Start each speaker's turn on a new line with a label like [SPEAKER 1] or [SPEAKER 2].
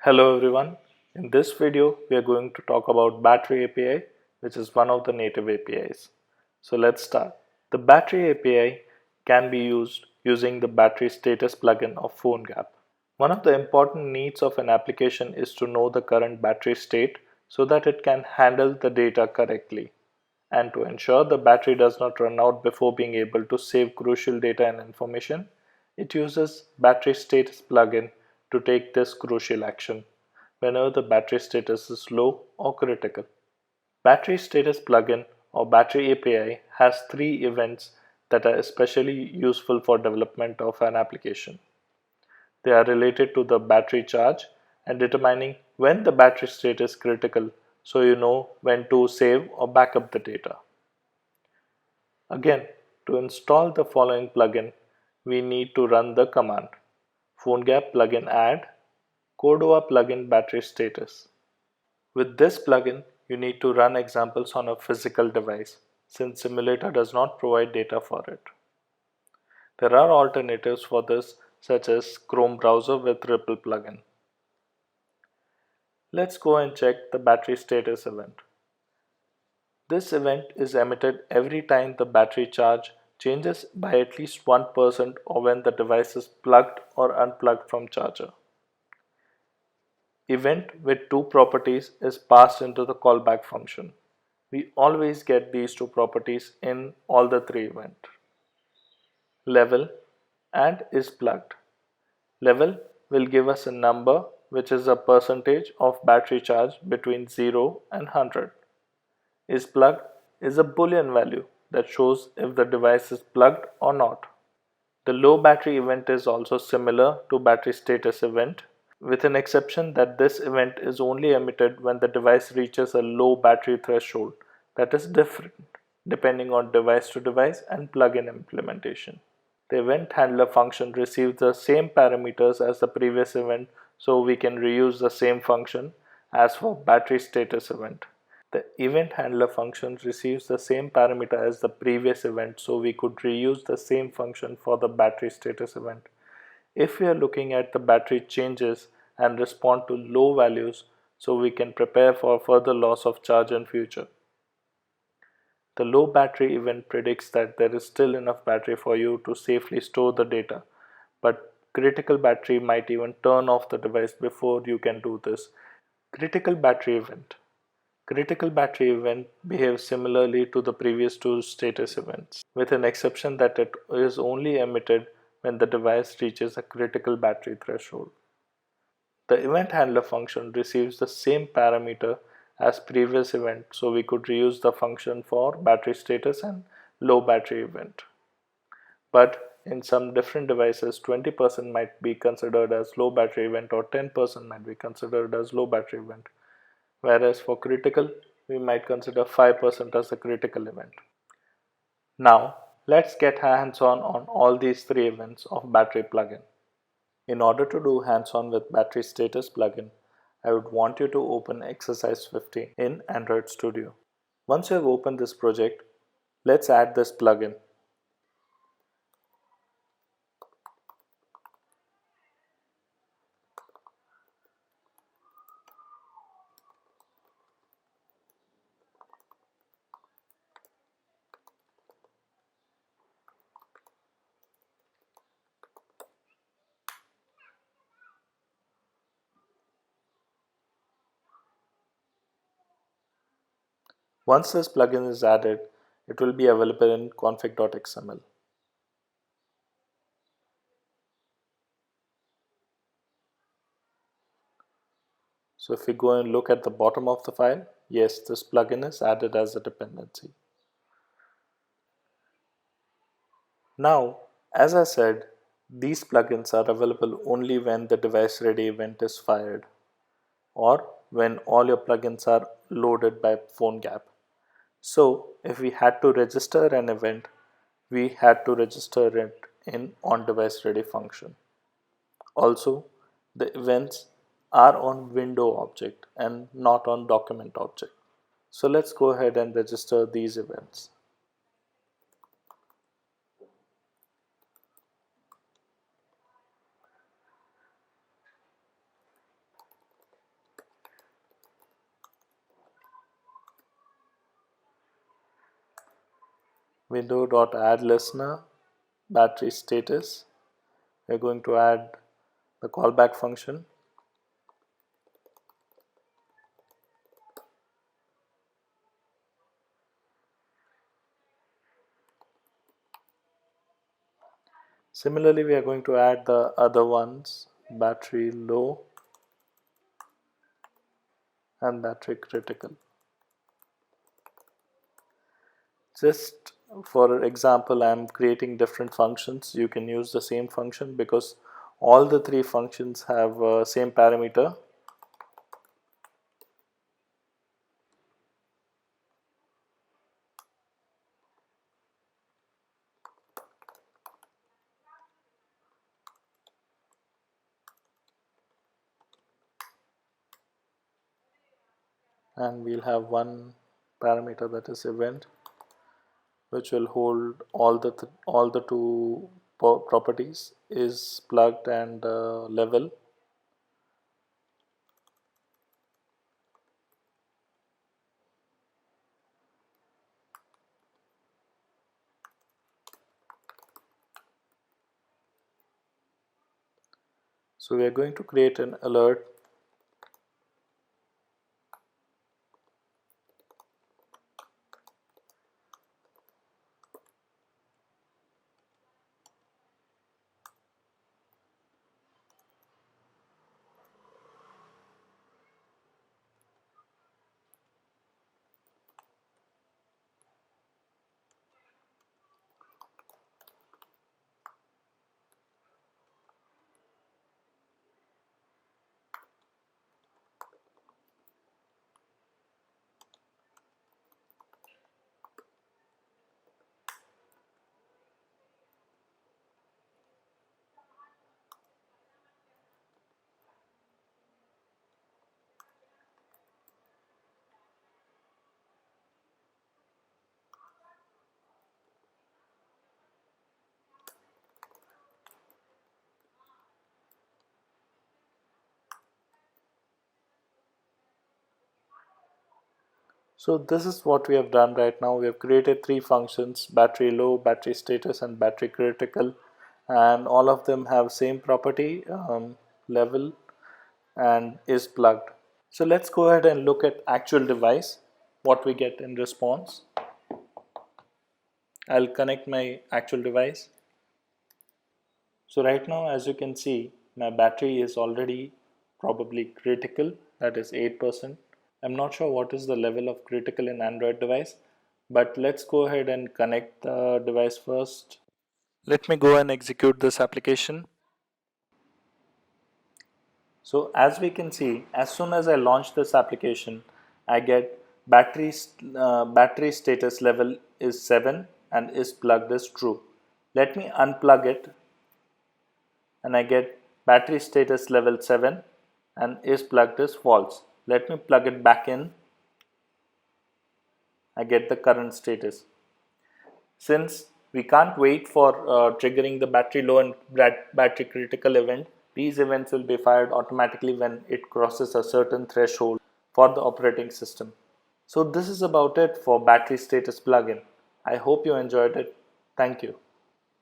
[SPEAKER 1] Hello everyone. In this video, we are going to talk about Battery API, which is one of the native APIs. So let's start. The Battery API can be used using the battery status plugin of PhoneGap. One of the important needs of an application is to know the current battery state so that it can handle the data correctly and to ensure the battery does not run out before being able to save crucial data and information. It uses battery status plugin to take this crucial action whenever the battery status is low or critical. Battery status plugin or battery API has three events that are especially useful for development of an application. They are related to the battery charge and determining when the battery state is critical so you know when to save or backup the data. Again, to install the following plugin, we need to run the command PhoneGap plugin add Cordova plugin battery status. With this plugin, you need to run examples on a physical device since simulator does not provide data for it. There are alternatives for this such as Chrome browser with Ripple plugin. Let's go and check the battery status event. This event is emitted every time the battery charge changes by at least 1% or when the device is plugged or unplugged from charger. Event with two properties is passed into the callback function. We always get these two properties in all the three events. Level and is plugged. Level will give us a number which is a percentage of battery charge between 0 and 100. Is plugged is a boolean value that shows if the device is plugged or not. The low battery event is also similar to battery status event, with an exception that this event is only emitted when the device reaches a low battery threshold that is different depending on device to device and plugin implementation. The event handler function receives the same parameters as the previous event, so we can reuse the same function as for battery status event. The event handler function receives the same parameter as the previous event, so we could reuse the same function for the battery status event. If we are looking at the battery changes and respond to low values, so we can prepare for further loss of charge in future. The low battery event predicts that there is still enough battery for you to safely store the data, but critical battery might even turn off the device before you can do this. Critical battery event. Critical battery event behaves similarly to the previous two status events, with an exception that it is only emitted when the device reaches a critical battery threshold. The event handler function receives the same parameter as previous event, so we could reuse the function for battery status and low battery event. But in some different devices, 20% might be considered as low battery event or 10% might be considered as low battery event. Whereas for critical, we might consider 5% as a critical event. Now, let's get hands-on on all these three events of battery plugin. In order to do hands-on with battery status plugin, I would want you to open exercise 15 in Android Studio. Once you have opened this project, let's add this plugin. Once this plugin is added, it will be available in config.xml. So if we go and look at the bottom of the file, yes, this plugin is added as a dependency. Now, as I said, these plugins are available only when the device ready event is fired or when all your plugins are loaded by PhoneGap. So if we had to register an event, we had to register it in onDeviceReady function. Also, the events are on window object and not on document object. So let's go ahead and register these events. window.addListener battery status. We're going to add the callback function. Similarly, we are going to add the other ones, battery low and battery critical. Just for example, I am creating different functions. You can use the same function because all the three functions have same parameter. And we'll have one parameter, that is event, which will hold all the two properties, is plugged and level. So we are going to create an alert. So this is what we have done right now. We have created three functions: battery low, battery status, and battery critical, and all of them have same property, level, and is plugged. So let's go ahead and look at actual device, what we get in response. I'll connect my actual device. So right now, as you can see, my battery is already probably critical, that is 8%. I'm not sure what is the level of critical in Android device, but let's go ahead and connect the device first. Let me go and execute this application. So as we can see, as soon as I launch this application, I get battery status level is 7 and is plugged as true. Let me unplug it and I get battery status level 7 and is plugged as false. Let me plug it back in. I get the current status. Since we can't wait for triggering the battery low and battery critical event, these events will be fired automatically when it crosses a certain threshold for the operating system. So this is about it for battery status plugin. I hope you enjoyed it. Thank you.